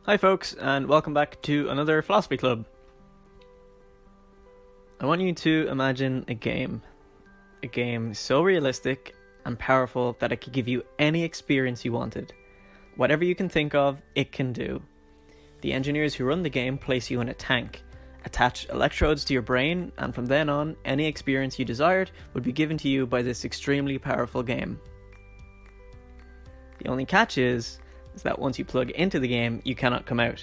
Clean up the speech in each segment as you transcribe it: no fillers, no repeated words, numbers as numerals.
Hi folks, and welcome back to another Philosophy Club. I want you to imagine a game so realistic and powerful that it could give you any experience you wanted. Whatever you can think of, it can do. The engineers who run the game place you in a tank, attach electrodes to your brain, and from then on, any experience you desired would be given to you by this extremely powerful game. The only catch is that once you plug into the game, you cannot come out.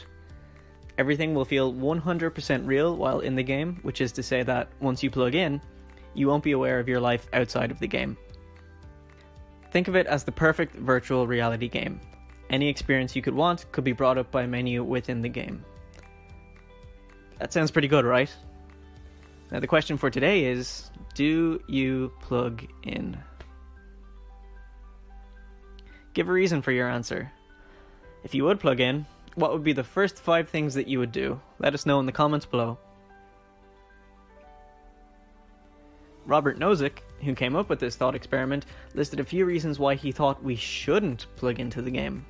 Everything will feel 100% real while in the game, which is to say that once you plug in, you won't be aware of your life outside of the game. Think of it as the perfect virtual reality game. Any experience you could want could be brought up by a menu within the game. That sounds pretty good, right? Now the question for today is, do you plug in? Give a reason for your answer. If you would plug in, what would be the first 5 things that you would do? Let us know in the comments below. Robert Nozick, who came up with this thought experiment, listed a few reasons why he thought we shouldn't plug into the game.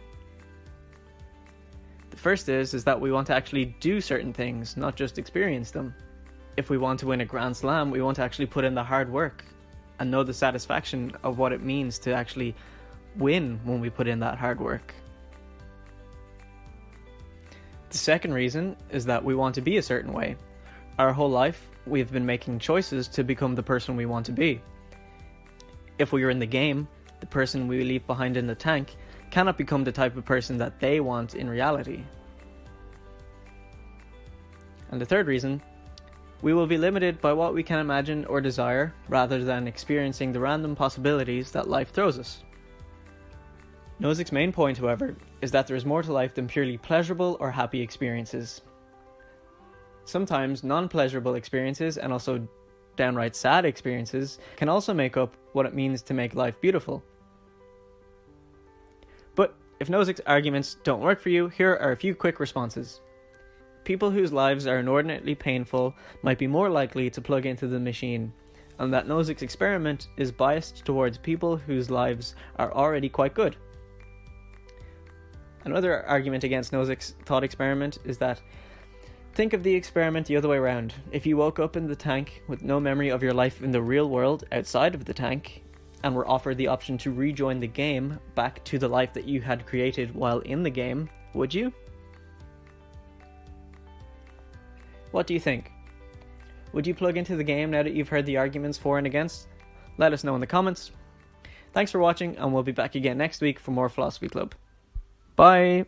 The first is that we want to actually do certain things, not just experience them. If we want to win a Grand Slam, we want to actually put in the hard work and know the satisfaction of what it means to actually win when we put in that hard work. The second reason is that we want to be a certain way. Our whole life, we've been making choices to become the person we want to be. If we are in the game, the person we leave behind in the tank cannot become the type of person that they want in reality. And the third reason, we will be limited by what we can imagine or desire rather than experiencing the random possibilities that life throws us. Nozick's main point, however, is that there is more to life than purely pleasurable or happy experiences. Sometimes non-pleasurable experiences and also downright sad experiences can also make up what it means to make life beautiful. But if Nozick's arguments don't work for you, here are a few quick responses. People whose lives are inordinately painful might be more likely to plug into the machine, and that Nozick's experiment is biased towards people whose lives are already quite good. Another argument against Nozick's thought experiment is that think of the experiment the other way around. If you woke up in the tank with no memory of your life in the real world outside of the tank, and were offered the option to rejoin the game back to the life that you had created while in the game, would you? What do you think? Would you plug into the game now that you've heard the arguments for and against? Let us know in the comments. Thanks for watching, and we'll be back again next week for more Philosophy Club. Bye!